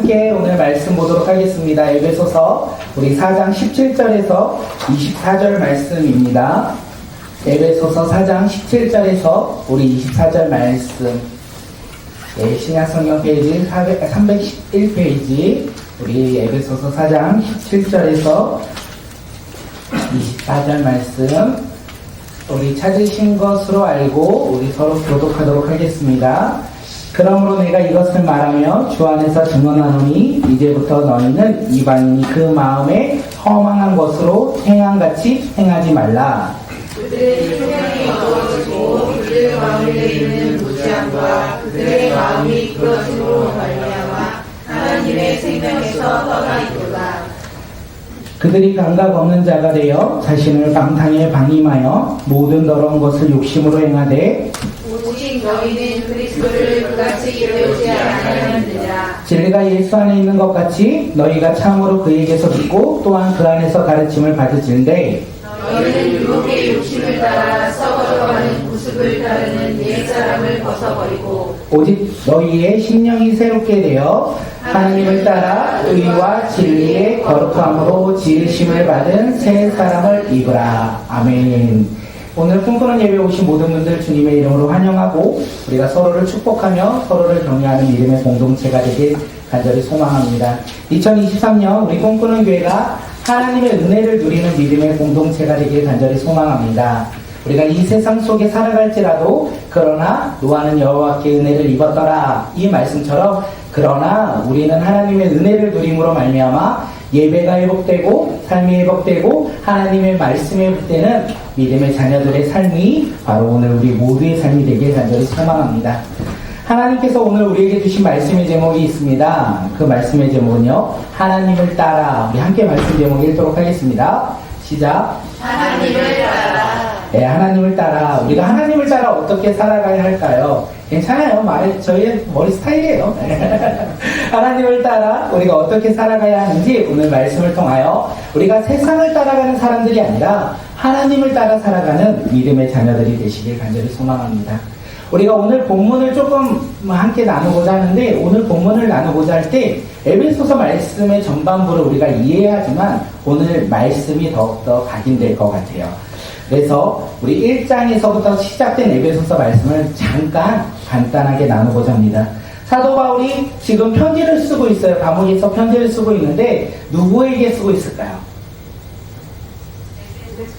함께 오늘 말씀 보도록 하겠습니다. 에베소서 우리 4장 17절에서 24절 말씀입니다. 에베소서 4장 17절에서 우리 24절 말씀. 네, 신약성경 페이지 311페이지 우리 에베소서 4장 17절에서 24절 말씀 우리 찾으신 것으로 알고 우리 서로 교독하도록 하겠습니다. 그러므로 내가 이것을 말하며 주 안에서 증언하노니 이제부터 너희는 이방인이 그 마음에 허망한 것으로 행함같이 행하지 말라. 그들의 생명이 어두워지고 그들의 마음에 있는 무지함과 그들의 마음이 부러짐으로 말미암아 하나님의 생명에서 떠나 있도다. 그들이 감각 없는 자가 되어 자신을 방탕에 방임하여 모든 더러운 것을 욕심으로 행하되 오직 너희는 그리스도를 그같이 이루지 아니하느니라. 진리가 예수 안에 있는 것 같이 너희가 참으로 그에게서 듣고 또한 그 안에서 가르침을 받으실되 너희는 유혹의 욕심을 따라 썩어져가는 구습을 따르는 옛사람을 벗어버리고 오직 너희의 심령이 새롭게 되어 하나님을 따라 의와 진리의 거룩함으로 지으심을 받은 새 사람을 입으라. 아멘. 오늘 꿈꾸는 예배 오신 모든 분들 주님의 이름으로 환영하고 우리가 서로를 축복하며 서로를 격려하는 믿음의 공동체가 되길 간절히 소망합니다. 2023년 우리 꿈꾸는 교회가 하나님의 은혜를 누리는 믿음의 공동체가 되길 간절히 소망합니다. 우리가 이 세상 속에 살아갈지라도 그러나 노아는 여호와께 은혜를 입었더라 이 말씀처럼 그러나 우리는 하나님의 은혜를 누림으로 말미암아 예배가 회복되고 삶이 회복되고 하나님의 말씀이 회복되는 믿음의 자녀들의 삶이 바로 오늘 우리 모두의 삶이 되길 간절히 소망합니다. 하나님께서 오늘 우리에게 주신 말씀의 제목이 있습니다. 그 말씀의 제목은요, 하나님을 따라. 우리 함께 말씀 제목 읽도록 하겠습니다. 시작. 하나님을 따라. 네, 하나님을 따라. 우리가 하나님을 따라 어떻게 살아가야 할까요? 괜찮아요. 저희의 머리 스타일이에요. 하나님을 따라 우리가 어떻게 살아가야 하는지 오늘 말씀을 통하여 우리가 세상을 따라가는 사람들이 아니라 하나님을 따라 살아가는 믿음의 자녀들이 되시길 간절히 소망합니다. 우리가 오늘 본문을 조금 함께 나누고자 하는데 오늘 본문을 나누고자 할 때 에베소서 말씀의 전반부를 우리가 이해하지만 오늘 말씀이 더욱더 각인될 것 같아요. 그래서 우리 1장에서부터 시작된 에베소서 말씀을 잠깐 간단하게 나누고자 합니다. 사도 바울이 지금 편지를 쓰고 있어요. 감옥에서 편지를 쓰고 있는데 누구에게 쓰고 있을까요?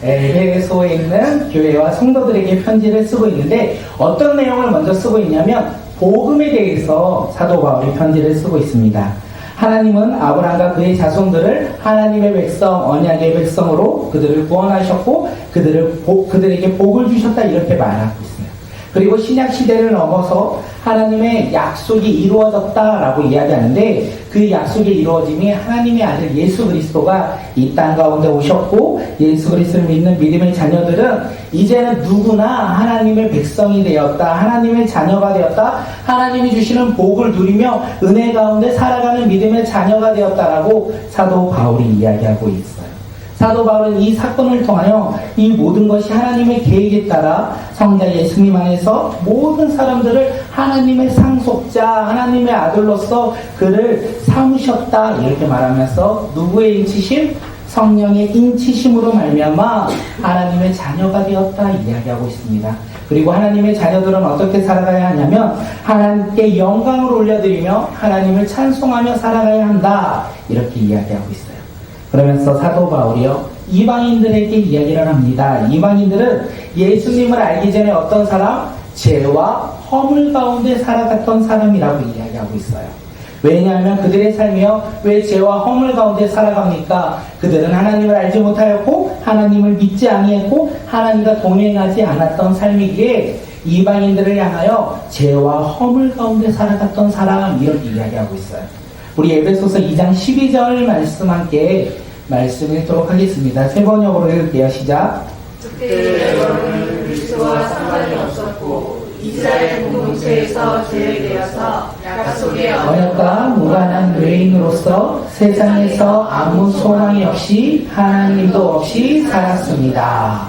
에베소에 있는 교회와 성도들에게 편지를 쓰고 있는데 어떤 내용을 먼저 쓰고 있냐면 복음에 대해서 사도 바울이 편지를 쓰고 있습니다. 하나님은 아브라함과 그의 자손들을 하나님의 백성, 언약의 백성으로 그들을 구원하셨고 그들에게 복을 주셨다 이렇게 말하고 있어요. 그리고 신약 시대를 넘어서 하나님의 약속이 이루어졌다라고 이야기하는데 그 약속이 이루어짐이 하나님의 아들 예수 그리스도가 이 땅 가운데 오셨고 예수 그리스도를 믿는 믿음의 자녀들은 이제는 누구나 하나님의 백성이 되었다. 하나님의 자녀가 되었다. 하나님이 주시는 복을 누리며 은혜 가운데 살아가는 믿음의 자녀가 되었다라고 사도 바울이 이야기하고 있어요. 사도 바울은 이 사건을 통하여 이 모든 것이 하나님의 계획에 따라 성자 예수님 안에서 모든 사람들을 하나님의 상속자, 하나님의 아들로서 그를 삼으셨다 이렇게 말하면서 누구의 인치심? 성령의 인치심으로 말미암아 하나님의 자녀가 되었다 이야기하고 있습니다. 그리고 하나님의 자녀들은 어떻게 살아가야 하냐면 하나님께 영광을 올려드리며 하나님을 찬송하며 살아가야 한다 이렇게 이야기하고 있어요. 그러면서 사도 바울이요 이방인들에게 이야기를 합니다. 이방인들은 예수님을 알기 전에 어떤 사람? 죄와 허물 가운데 살아갔던 사람이라고 이야기하고 있어요. 왜냐하면 그들의 삶이요 왜 죄와 허물 가운데 살아갑니까? 그들은 하나님을 알지 못하였고 하나님을 믿지 아니했고 하나님과 동행하지 않았던 삶이기에 이방인들을 향하여 죄와 허물 가운데 살아갔던 사람 이렇게 이야기하고 있어요. 우리 에베소서 2장 12절 말씀 함께 말씀 읽도록 하겠습니다. 세 번역으로 읽을게요. 시작. 그때 여러분은 그리스도와 상관이 없었고 이스라엘 공동체에서 제외되어서 약속의 언약과 무관한 외인으로서 세상에서 아무 소망이 없이 하나님도 없이 살았습니다.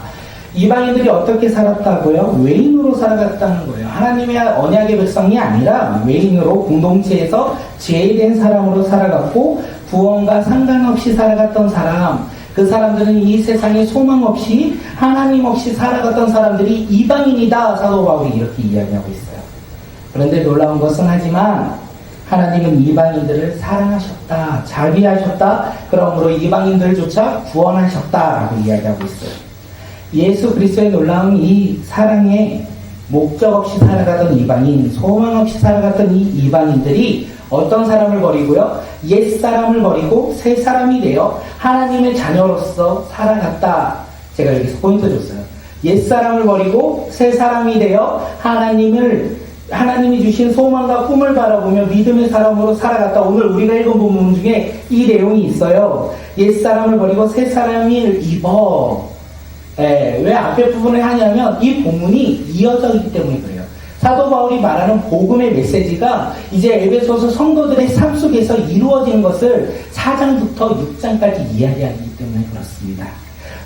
이방인들이 어떻게 살았다고요? 외인으로 살아갔다는 거예요. 하나님의 언약의 백성이 아니라 외인으로 공동체에서 제외된 사람으로 살아갔고 구원과 상관없이 살아갔던 사람, 그 사람들은 이 세상에 소망 없이 하나님 없이 살아갔던 사람들이 이방인이다. 사도 바울이 이렇게 이야기하고 있어요. 그런데 놀라운 것은 하지만 하나님은 이방인들을 사랑하셨다, 자비하셨다, 그러므로 이방인들조차 구원하셨다라고 이야기하고 있어요. 예수 그리스도의 놀라운 이 사랑에 목적 없이 살아가던 이방인, 소망 없이 살아갔던 이 이방인들이 어떤 사람을 버리고요? 옛 사람을 버리고 새 사람이 되어 하나님의 자녀로서 살아갔다. 제가 여기서 포인트 줬어요. 옛 사람을 버리고 새 사람이 되어 하나님이 주신 소망과 꿈을 바라보며 믿음의 사람으로 살아갔다. 오늘 우리가 읽은 본문 중에 이 내용이 있어요. 옛 사람을 버리고 새 사람을 입어. 왜 앞에 부분을 하냐면 이 본문이 이어져 있기 때문에 그래요. 사도 바울이 말하는 복음의 메시지가 이제 에베소서 성도들의 삶 속에서 이루어진 것을 4장부터 6장까지 이야기하기 때문에 그렇습니다.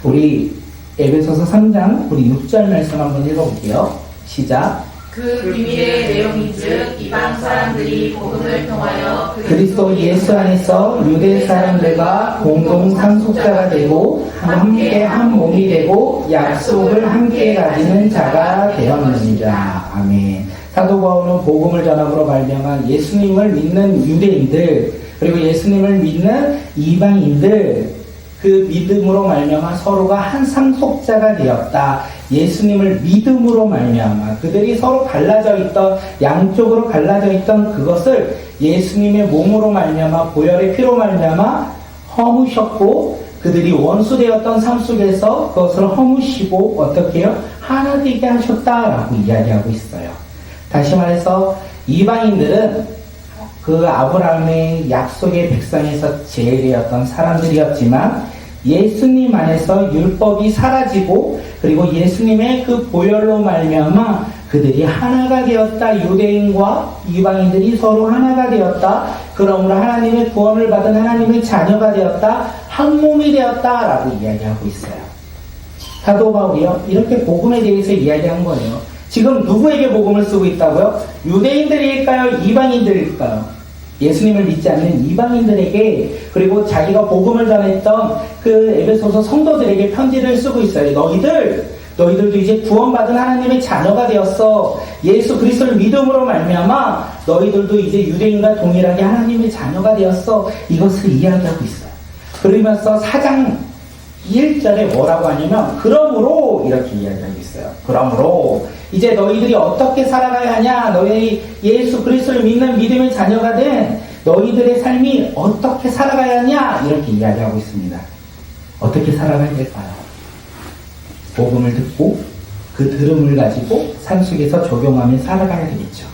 우리 에베소서 3장 우리 6절 말씀 한번 읽어볼게요. 시작. 그 비밀의 내용인즉 이방 사람들이 복음을 통하여 그리스도 예수 안에서 유대 사람들과 공동 상속자가 되고 함께 한 몸이 되고 약속을 함께 가지는 자가 되었느니라. 아멘. 사도 바울은 복음을 전함으로 말미암아 예수님을 믿는 유대인들 그리고 예수님을 믿는 이방인들 그 믿음으로 말미암아 서로가 한 상속자가 되었다. 예수님을 믿음으로 말미암아 그들이 서로 갈라져 있던 양쪽으로 갈라져 있던 그것을 예수님의 몸으로 말미암아 보혈의 피로 말미암아 허무셨고 그들이 원수되었던 삶 속에서 그것을 허무시고 어떻게 해요? 하나 되게 하셨다라고 이야기하고 있어요. 다시 말해서 이방인들은 그 아브라함의 약속의 백성에서 제외되었던 사람들이었지만 예수님 안에서 율법이 사라지고 그리고 예수님의 그 보혈로 말미암아 그들이 하나가 되었다. 유대인과 이방인들이 서로 하나가 되었다. 그러므로 하나님의 구원을 받은 하나님의 자녀가 되었다. 한 몸이 되었다라고 이야기하고 있어요. 사도 바울이요 이렇게 복음에 대해서 이야기한 거예요. 지금 누구에게 복음을 쓰고 있다고요? 유대인들일까요? 이방인들일까요? 예수님을 믿지 않는 이방인들에게 그리고 자기가 복음을 전했던 그 에베소서 성도들에게 편지를 쓰고 있어요. 너희들도 이제 구원받은 하나님의 자녀가 되었어. 예수 그리스도를 믿음으로 말미암아 너희들도 이제 유대인과 동일하게 하나님의 자녀가 되었어. 이것을 이야기하고 있어요. 그러면서 4장 1절에 뭐라고 하냐면 그러므로 이렇게 이야기하고 있어요. 그러므로 이제 너희들이 어떻게 살아가야 하냐? 너희 예수 그리스도를 믿는 믿음의 자녀가 된 너희들의 삶이 어떻게 살아가야 하냐? 이렇게 이야기하고 있습니다. 어떻게 살아가야 될까요? 복음을 듣고 그 들음을 가지고 삶 속에서 적용하며 살아가야 되겠죠.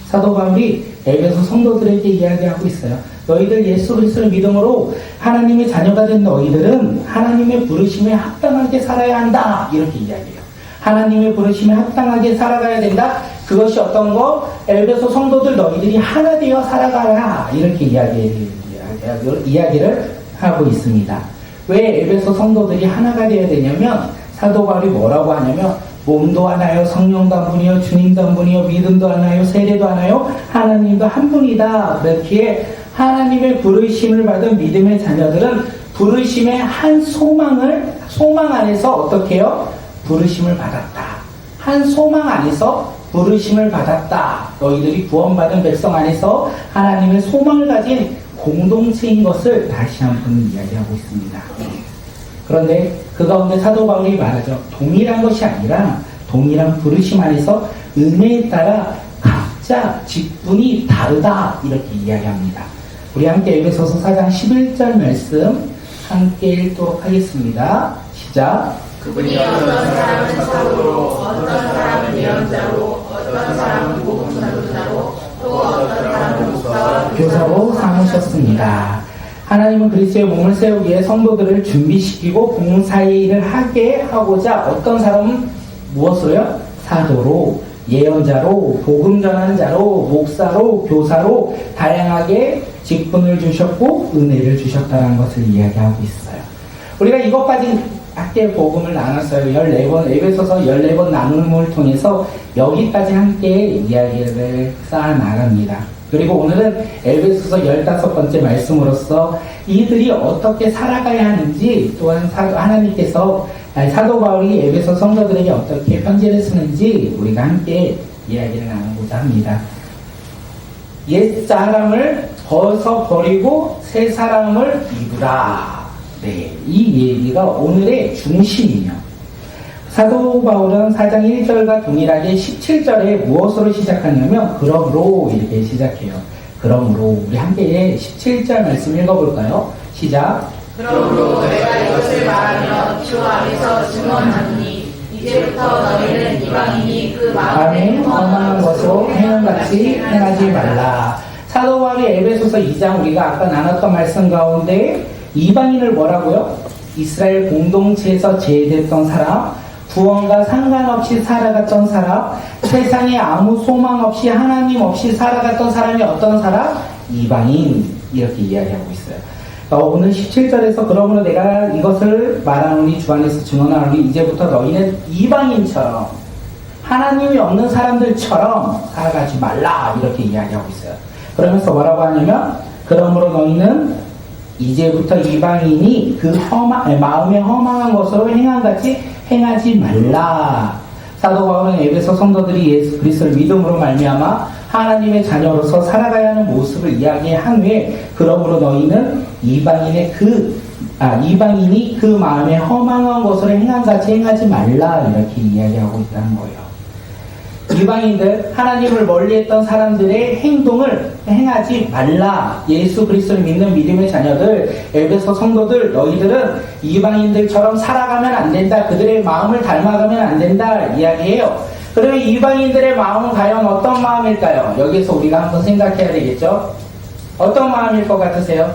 사도 바울이 에베소 성도들에게 이야기하고 있어요. 너희들 예수 그리스도를 믿음으로 하나님의 자녀가 된 너희들은 하나님의 부르심에 합당하게 살아야 한다. 이렇게 이야기해요. 하나님의 부르심에 합당하게 살아가야 된다. 그것이 어떤 거? 에베소 성도들 너희들이 하나 되어 살아가라. 이렇게 이야기를 하고 있습니다. 왜 에베소 성도들이 하나가 되어야 되냐면 사도 바울이 뭐라고 하냐면 몸도 하나요, 성령도 한 분이요, 주님도 한 분이요, 믿음도 하나요, 세례도 하나요, 하나님도 한 분이다. 그렇기에 하나님의 부르심을 받은 믿음의 자녀들은 부르심의 한 소망 안에서 어떻게 해요? 부르심을 받았다. 한 소망 안에서 부르심을 받았다. 너희들이 구원받은 백성 안에서 하나님의 소망을 가진 공동체인 것을 다시 한번 이야기하고 있습니다. 그런데 그 가운데 사도 바울이 말하죠. 동일한 것이 아니라 동일한 부르심 안에서 은혜에 따라 각자 직분이 다르다. 이렇게 이야기합니다. 우리 함께 에베소서 4장 11절 말씀 함께 읽도록 하겠습니다. 시작. 그분이 어떤 사람은 사도로 어떤 사람은 예언자로 어떤 사람은 복음 전도자로 또 어떤 사람은 목사와 교사로 삼으셨습니다. 하나님은 그리스도의 몸을 세우기 위해 성도들을 준비시키고 봉사의 일을 하게 하고자 어떤 사람은 무엇으로요? 사도로, 예언자로, 복음 전하는 자로, 목사로, 교사로 다양하게 직분을 주셨고 은혜를 주셨다는 것을 이야기하고 있어요. 우리가 이것까지 함께 복음을 나눴어요. 14번, 에베소서 14번 나눔을 통해서 여기까지 함께 이야기를 쌓아나갑니다. 그리고 오늘은 에베소서 15번째 말씀으로서 이들이 어떻게 살아가야 하는지, 또한 하나님께서 사도 바울이 에베소 성도들에게 어떻게 편지를 쓰는지 우리가 함께 이야기를 나누고자 합니다. 옛 사람을 벗어버리고 새 사람을 입으라. 네, 이 얘기가 오늘의 중심이에요. 사도 바울은 4장 1절과 동일하게 17절에 무엇으로 시작하냐면 그러므로 이렇게 시작해요. 그러므로 우리 함께 17절 말씀 읽어볼까요? 시작. 그러므로 내가 이것을 말하며 주 안에서 증언하노니 이제부터 너희는 이방인이 그 마음에 험한 것으로 행함같이 행하지 말라. 사도 바울이 에베소서 2장 우리가 아까 나눴던 말씀 가운데 이방인을 뭐라고요? 이스라엘 공동체에서 제외됐던 사람, 구원과 상관없이 살아갔던 사람, 세상에 아무 소망 없이 하나님 없이 살아갔던 사람이 어떤 사람? 이방인. 이렇게 이야기하고 있어요. 오늘 17절에서 그러므로 내가 이것을 말하노니 주 안에서 증언하노니 이제부터 너희는 이방인처럼 하나님이 없는 사람들처럼 살아가지 말라. 이렇게 이야기하고 있어요. 그러면서 뭐라고 하냐면 그러므로 너희는 이제부터 이방인이 그 마음에 허망한 것으로 행함같이 행하지 말라. 사도 바울은 에베소 성도들이 예수 그리스도를 믿음으로 말미암아 하나님의 자녀로서 살아가야 하는 모습을 이야기한 후에 그러므로 너희는 이방인이 그 마음에 허망한 것으로 행함같이 행하지 말라. 이렇게 이야기하고 있다는 거예요. 이방인들, 하나님을 멀리했던 사람들의 행동을 행하지 말라. 예수 그리스도를 믿는 믿음의 자녀들, 에베소 성도들, 너희들은 이방인들처럼 살아가면 안 된다. 그들의 마음을 닮아가면 안 된다. 이야기해요. 그러면 이방인들의 마음은 과연 어떤 마음일까요? 여기서 우리가 한번 생각해야 되겠죠? 어떤 마음일 것 같으세요?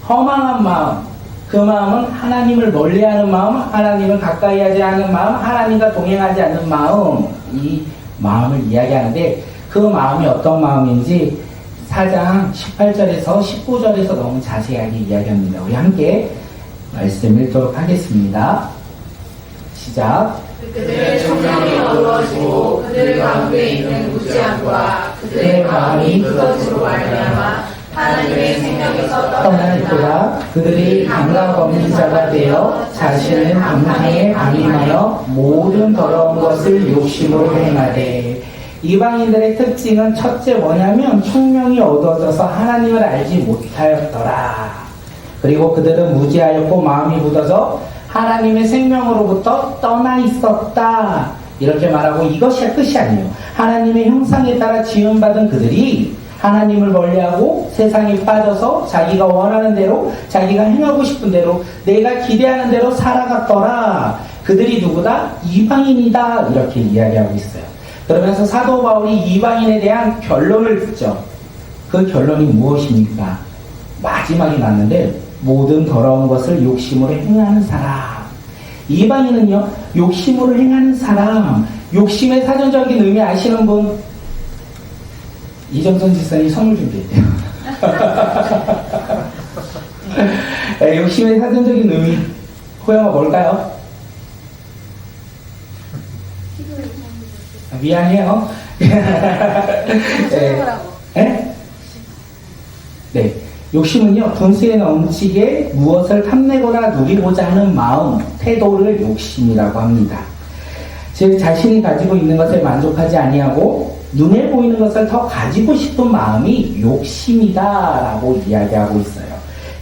허망한 마음. 그 마음은 하나님을 멀리하는 마음, 하나님을 가까이 하지 않는 마음, 하나님과 동행하지 않는 마음, 이 마음을 이야기하는데 그 마음이 어떤 마음인지 4장 18절에서 19절에서 너무 자세하게 이야기합니다. 우리 함께 말씀 읽도록 하겠습니다. 시작. 그들의 성령이 어두워지고 그들 가운데 있는 무지함과 그들의 마음이 굳어짐으로 말미암아 하나님의 생명에서 떠나니까 그들이 감각 없는 자가 되어 자신을 암탕에 감임하여 모든 더러운 것을 욕심으로 행하되. 이방인들의 특징은 첫째 뭐냐면 총명이 어두워져서 하나님을 알지 못하였더라. 그리고 그들은 무지하였고 마음이 굳어져 하나님의 생명으로부터 떠나 있었다. 이렇게 말하고 이것이 끝이 아니에요. 하나님의 형상에 따라 지음받은 그들이 하나님을 멀리하고 세상에 빠져서 자기가 원하는 대로 자기가 행하고 싶은 대로 내가 기대하는 대로 살아갔더라. 그들이 누구다? 이방인이다. 이렇게 이야기하고 있어요. 그러면서 사도 바울이 이방인에 대한 결론을 듣죠. 그 결론이 무엇입니까? 마지막에 났는데 모든 더러운 것을 욕심으로 행하는 사람. 이방인은요, 욕심으로 행하는 사람. 욕심의 사전적인 의미 아시는 분? 이정선 지사님 선물 준비했대요. 욕심의 사전적인 의미, 호영아 뭘까요? 미안해요. 네. 네. 욕심은요, 분수에 넘치게 무엇을 탐내거나 누리고자 하는 마음, 태도를 욕심이라고 합니다. 즉, 자신이 가지고 있는 것에 만족하지 아니하고 눈에 보이는 것을 더 가지고 싶은 마음이 욕심이다라고 이야기하고 있어요.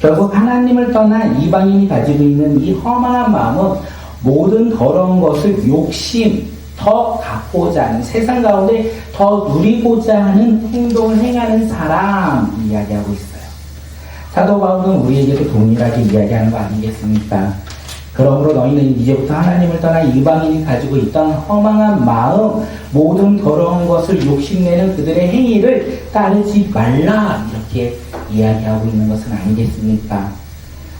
결국 하나님을 떠난 이방인이 가지고 있는 이 험한 마음은 모든 더러운 것을 욕심, 더 갖고자 하는, 세상 가운데 더 누리고자 하는 행동을 행하는 사람 이야기하고 있어요. 사도 바울은 우리에게도 동일하게 이야기하는 거 아니겠습니까? 그러므로 너희는 이제부터 하나님을 떠나 이방인이 가지고 있던 허망한 마음, 모든 더러운 것을 욕심내는 그들의 행위를 따르지 말라. 이렇게 이야기하고 있는 것은 아니겠습니까?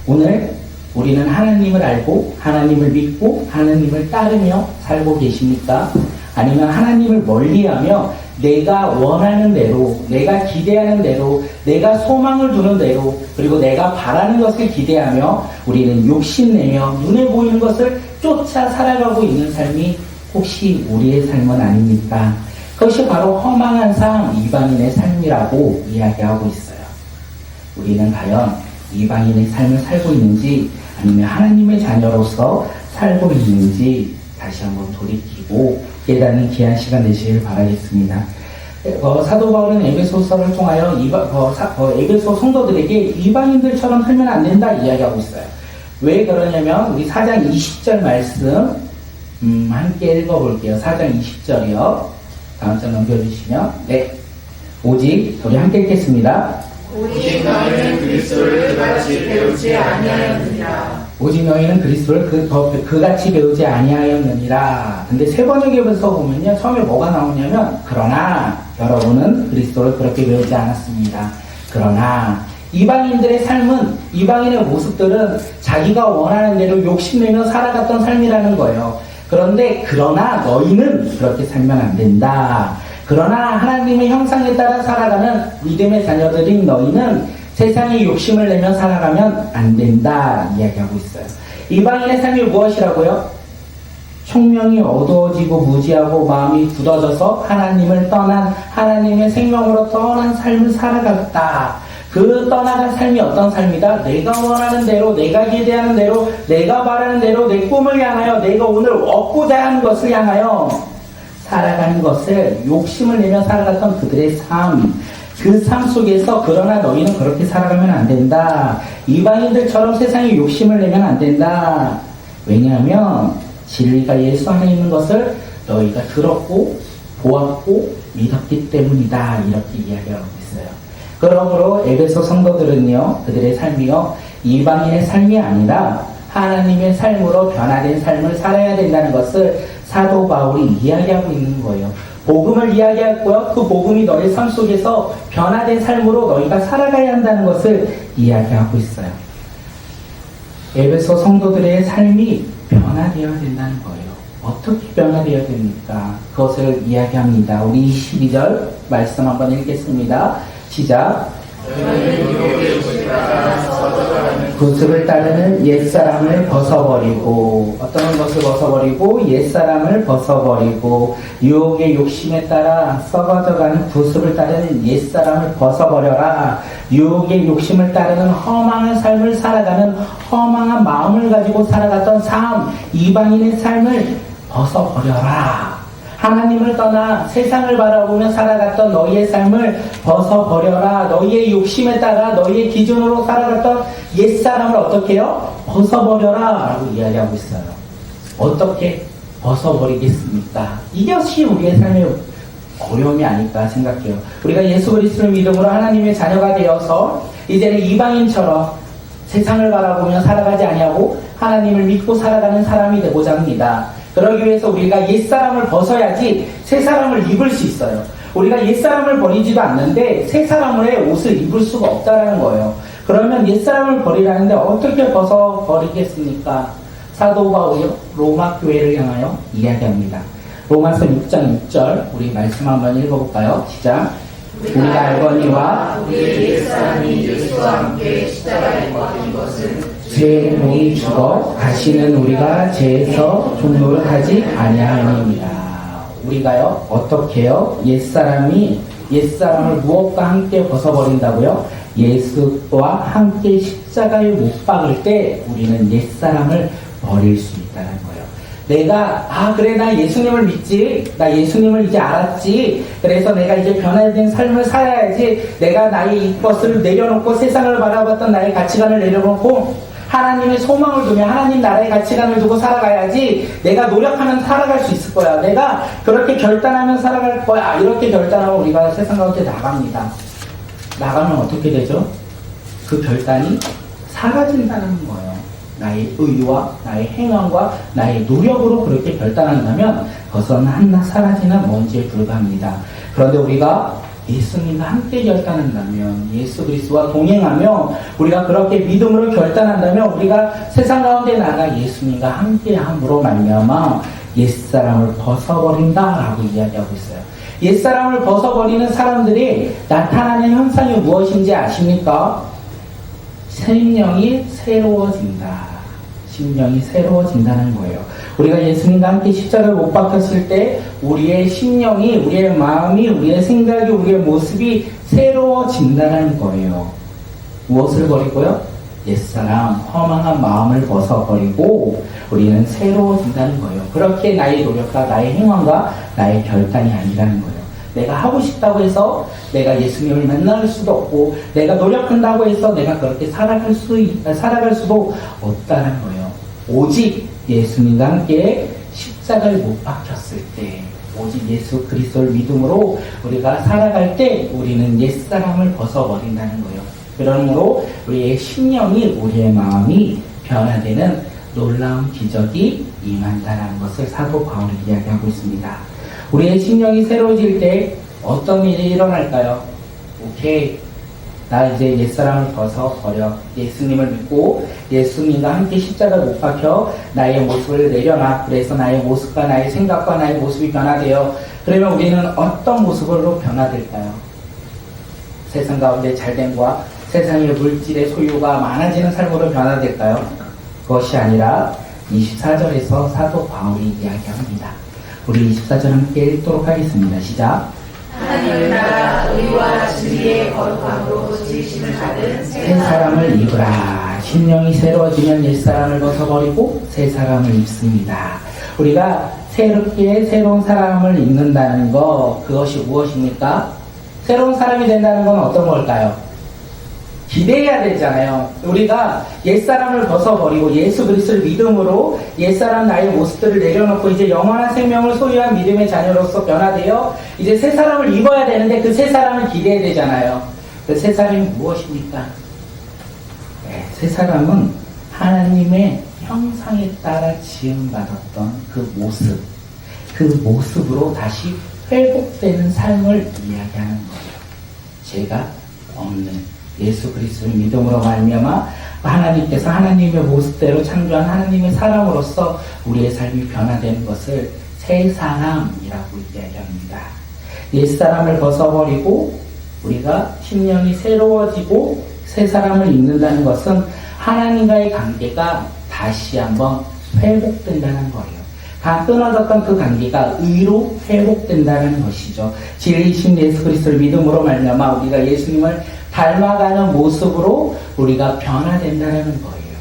오늘 우리는 하나님을 알고 하나님을 믿고 하나님을 따르며 살고 계십니까? 아니면 하나님을 멀리하며 내가 원하는 대로, 내가 기대하는 대로, 내가 소망을 두는 대로, 그리고 내가 바라는 것을 기대하며 우리는 욕심내며 눈에 보이는 것을 쫓아 살아가고 있는 삶이 혹시 우리의 삶은 아닙니까? 그것이 바로 허망한 삶, 이방인의 삶이라고 이야기하고 있어요. 우리는 과연 이방인의 삶을 살고 있는지 아니면 하나님의 자녀로서 살고 있는지 다시 한번 돌이키고 깨닫는 귀한 시간 되시길 바라겠습니다. 사도 바울은 에베소서를 통하여 에베소 성도들에게 이방인들처럼 살면 안 된다 이야기하고 있어요. 왜 그러냐면 우리 4장 20절 말씀 함께 읽어볼게요. 4장 20절이요. 다음 장 넘겨주시면 네. 오직 우리 함께 읽겠습니다. 오직 너희는 그리스도를 그같이 배우지 아니하였느니라. 오직 너희는 그리스도를 그같이 배우지 아니하였느니라. 근데 세 번역에서 보면요, 처음에 뭐가 나오냐면 그러나 여러분은 그리스도를 그렇게 배우지 않았습니다. 그러나 이방인들의 삶은, 이방인의 모습들은 자기가 원하는 대로 욕심내며 살아갔던 삶이라는 거예요. 그런데 그러나 너희는 그렇게 살면 안 된다. 그러나 하나님의 형상에 따라 살아가는 믿음의 자녀들인 너희는 세상의 욕심을 내며 살아가면 안 된다 이야기하고 있어요. 이방인의 삶이 무엇이라고요? 총명이 어두워지고 무지하고 마음이 굳어져서 하나님을 떠난, 하나님의 생명으로 떠난 삶을 살아갔다. 그 떠나간 삶이 어떤 삶이다? 내가 원하는 대로, 내가 기대하는 대로, 내가 바라는 대로 내 꿈을 향하여, 내가 오늘 얻고자 하는 것을 향하여 살아가는 것을 욕심을 내며 살아갔던 그들의 삶, 그 삶 속에서 그러나 너희는 그렇게 살아가면 안 된다. 이방인들처럼 세상에 욕심을 내면 안 된다. 왜냐하면 진리가 예수 안에 있는 것을 너희가 들었고 보았고 믿었기 때문이다. 이렇게 이야기하고 있어요. 그러므로 에베소 성도들은요, 그들의 삶이요, 이방인의 삶이 아니라 하나님의 삶으로 변화된 삶을 살아야 된다는 것을 사도 바울이 이야기하고 있는 거예요. 복음을 이야기했고요. 그 복음이 너의 삶 속에서 변화된 삶으로 너희가 살아가야 한다는 것을 이야기하고 있어요. 에베소 성도들의 삶이 변화되어야 된다는 거예요. 어떻게 변화되어야 됩니까? 그것을 이야기합니다. 우리 22절 말씀 한번 읽겠습니다. 시작. 구습을 따르는 옛사람을 벗어버리고, 어떤 것을 벗어버리고 옛사람을 벗어버리고 유혹의 욕심에 따라 썩어져가는 구습을 따르는 옛사람을 벗어버려라. 유혹의 욕심을 따르는 허망한 삶을 살아가는 허망한 마음을 가지고 살아갔던 삶, 이방인의 삶을 벗어버려라. 하나님을 떠나 세상을 바라보며 살아갔던 너희의 삶을 벗어버려라. 너희의 욕심에 따라 너희의 기준으로 살아갔던 옛사람을 어떻게 해요? 벗어버려라 라고 이야기하고 있어요. 어떻게 벗어버리겠습니까? 이것이 우리의 삶의 어려움이 아닐까 생각해요. 우리가 예수 그리스도를 믿음으로 하나님의 자녀가 되어서 이제는 이방인처럼 세상을 바라보며 살아가지 아니하고 하나님을 믿고 살아가는 사람이 되고자 합니다. 그러기 위해서 우리가 옛사람을 벗어야지 새사람을 입을 수 있어요. 우리가 옛사람을 버리지도 않는데 새사람의 옷을 입을 수가 없다는 거예요. 그러면 옛사람을 버리라는데 어떻게 벗어버리겠습니까? 사도 바울이 로마 교회를 향하여 이야기합니다. 로마서 6장 6절 우리 말씀 한번 읽어볼까요? 시작. 우리가 알거니와 우리의 옛사람이 예수와 함께 십자가에 못 박힌 것은 죄의 몸이 죽어 다시는 우리가 죄에서 종노릇하지 아니하니이다. 우리가요 어떻게요? 옛사람을 무엇과 함께 벗어버린다고요? 예수와 함께 십자가에 못 박을 때 우리는 옛사람을 버릴 수 있다는 거예요. 내가 그래 나 예수님을 믿지, 나 예수님을 이제 알았지, 그래서 내가 이제 변화된 삶을 살아야지, 내가 나의 것을 내려놓고 세상을 바라봤던 나의 가치관을 내려놓고 하나님의 소망을 두며 하나님 나라의 가치관을 두고 살아가야지, 내가 노력하면 살아갈 수 있을 거야, 내가 그렇게 결단하면 살아갈 거야, 이렇게 결단하고 우리가 세상 가운데 나갑니다. 나가면 어떻게 되죠? 그 결단이 사라진다는 거예요. 나의 의와 나의 행함과 나의 노력으로 그렇게 결단한다면 그것은 한낱 사라지는 먼지에 불과합니다. 그런데 우리가 예수님과 함께 결단한다면, 예수 그리스도와 동행하며 우리가 그렇게 믿음으로 결단한다면 우리가 세상 가운데 나가 예수님과 함께 함으로 말미암아 옛사람을 벗어버린다라고 이야기하고 있어요. 옛사람을 벗어버리는 사람들이 나타나는 현상이 무엇인지 아십니까? 심령이 새로워진다. 심령이 새로워진다는 거예요. 우리가 예수님과 함께 십자가를 못 박혔을 때 우리의 심령이, 우리의 마음이, 우리의 생각이, 우리의 모습이 새로워진다는 거예요. 무엇을 버리고요? 옛사람, 허망한 마음을 벗어버리고 우리는 새로워진다는 거예요. 그렇게 나의 노력과 나의 행함과 나의 결단이 아니라는 거예요. 내가 하고 싶다고 해서 내가 예수님을 만날 수도 없고, 내가 노력한다고 해서 내가 그렇게 살아갈 수도 없다는 거예요. 오직 예수님과 함께 십자가를 못 박혔을 때, 오직 예수 그리스도를 믿음으로 우리가 살아갈 때 우리는 옛사람을 벗어버린다는 거예요. 그러므로 우리의 심령이, 우리의 마음이 변화되는 놀라운 기적이 임한다는 것을 사도 바울이 이야기하고 있습니다. 우리의 심령이 새로워질 때 어떤 일이 일어날까요? 오케이, 나 이제 옛사람을 벗어버려. 예수님을 믿고 예수님과 함께 십자가를 못 박혀 나의 모습을 내려놔. 그래서 나의 모습과 나의 생각과 나의 모습이 변화돼요. 그러면 우리는 어떤 모습으로 변화될까요? 세상 가운데 잘됨과 세상의 물질의 소유가 많아지는 삶으로 변화될까요? 그것이 아니라 24절에서 사도 바울이 이야기합니다. 우리 24절 함께 읽도록 하겠습니다. 시작. 하나님을 따라 의와 진리의 거룩함으로 지으심을 받은 새 사람을 입으라. 심령이 새로워지면 옛사람을 벗어버리고 새 사람을 입습니다. 우리가 새롭게 새로운 사람을 입는다는 거, 그것이 무엇입니까? 새로운 사람이 된다는 건 어떤 걸까요? 기대해야 되잖아요. 우리가 옛사람을 벗어버리고 예수 그리스도를 믿음으로 옛사람 나의 모습들을 내려놓고 이제 영원한 생명을 소유한 믿음의 자녀로서 변화되어 이제 새 사람을 입어야 되는데 그 새 사람을 기대해야 되잖아요. 그 새 사람이 무엇입니까? 네, 새 사람은 하나님의 형상에 따라 지음받았던 그 모습으로 다시 회복되는 삶을 이야기하는 거예요. 죄가 없는 예수 그리스도를 믿음으로 말미암아 하나님께서 하나님의 모습대로 창조한 하나님의 사람으로서 우리의 삶이 변화되는 것을 새 사람이라고 이야기합니다. 옛사람을 벗어버리고 우리가 심령이 새로워지고 새 사람을 입는다는 것은 하나님과의 관계가 다시 한번 회복된다는 거예요. 끊어졌던 그 관계가 의로 회복된다는 것이죠. 진리이신 예수 그리스도를 믿음으로 말미암아 우리가 예수님을 닮아가는 모습으로 우리가 변화된다는 거예요.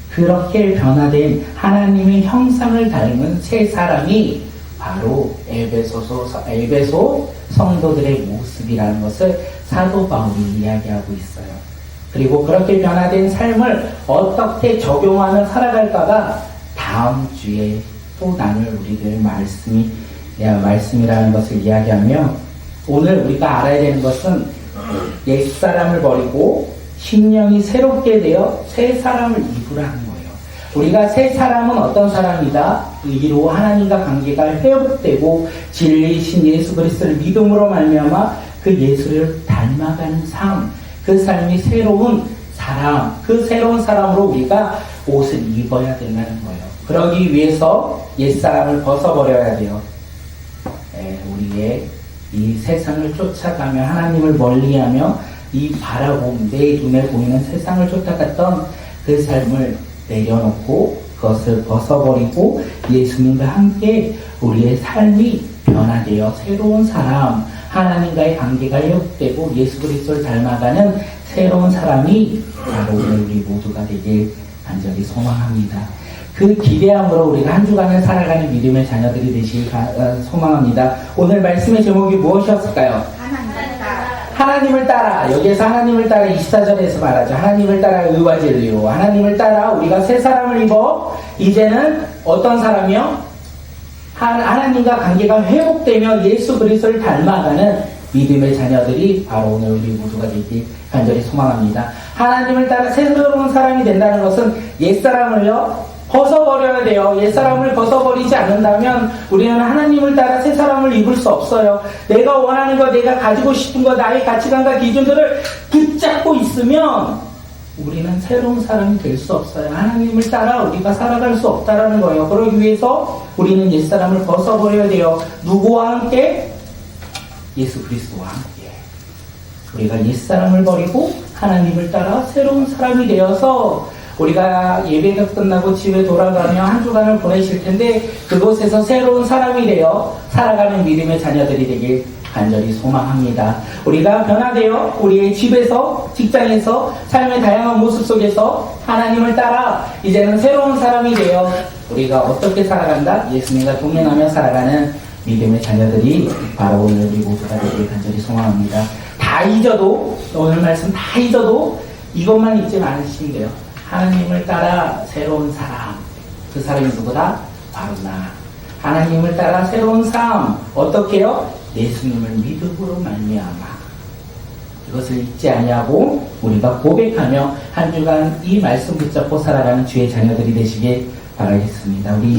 그렇게 변화된 하나님의 형상을 닮은 새 사람이 바로 에베소 성도들의 모습이라는 것을 사도 바울이 이야기하고 있어요. 그리고 그렇게 변화된 삶을 어떻게 적용하며 살아갈까가 다음 주에 또 나눌 우리들 말씀이라는 것을 이야기하며, 오늘 우리가 알아야 되는 것은 옛사람을 버리고 심령이 새롭게 되어 새 사람을 입으라는 거예요. 우리가 새 사람은 어떤 사람이다? 의로 하나님과 관계가 회복되고 진리이신 예수 그리스도를 믿음으로 말미암아 그 예수를 닮아가는 삶, 그 삶이 새로운 사람, 그 새로운 사람으로 우리가 옷을 입어야 된다는 거예요. 그러기 위해서 옛사람을 벗어버려야 돼요. 우리의 이 세상을 쫓아가며 하나님을 멀리하며 이 내 눈에 보이는 세상을 쫓아갔던 그 삶을 내려놓고 그것을 벗어버리고 예수님과 함께 우리의 삶이 변화되어 새로운 사람, 하나님과의 관계가 회복되고 예수 그리스도를 닮아가는 새로운 사람이 바로 우리 모두가 되길 간절히 소망합니다. 그 기대함으로 우리가 한 주간을 살아가는 믿음의 자녀들이 되시길 소망합니다. 오늘 말씀의 제목이 무엇이었을까요? 하나님을 따라. 여기에서 하나님을 따라 24절에서 말하죠. 하나님을 따라 의와 진리로. 하나님을 따라 우리가 새 사람을 입어 이제는 어떤 사람이요? 하나님과 관계가 회복되며 예수 그리스도를 닮아가는 믿음의 자녀들이 바로 오늘 우리 모두가 되길 간절히 소망합니다. 하나님을 따라 새로운 사람이 된다는 것은 옛사람을요 벗어버려야 돼요. 옛사람을 벗어버리지 않는다면 우리는 하나님을 따라 새 사람을 입을 수 없어요. 내가 원하는 거, 내가 가지고 싶은 거, 나의 가치관과 기준들을 붙잡고 있으면 우리는 새로운 사람이 될 수 없어요. 하나님을 따라 우리가 살아갈 수 없다라는 거예요. 그러기 위해서 우리는 옛사람을 벗어버려야 돼요. 누구와 함께? 예수 그리스도와 함께 우리가 옛사람을 버리고 하나님을 따라 새로운 사람이 되어서 우리가 예배가 끝나고 집에 돌아가며 한 주간을 보내실 텐데 그곳에서 새로운 사람이 되어 살아가는 믿음의 자녀들이 되길 간절히 소망합니다. 우리가 변화되어 우리의 집에서, 직장에서, 삶의 다양한 모습 속에서 하나님을 따라 이제는 새로운 사람이 되어 우리가 어떻게 살아간다? 예수님과 동행하며 살아가는 믿음의 자녀들이 바로 오늘 우리 모두가 되길 간절히 소망합니다. 다 잊어도, 오늘 말씀 다 잊어도 이것만 잊지 않으시면 돼요. 하나님을 따라 새로운 사람, 그 사람이 누구다? 바로 나. 하나님을 따라 새로운 삶, 어떻게요? 예수님을 믿음으로 말미암아. 이것을 잊지 아니하고 우리가 고백하며 한 주간 이 말씀 붙잡고 살아가는 주의 자녀들이 되시길 바라겠습니다. 우리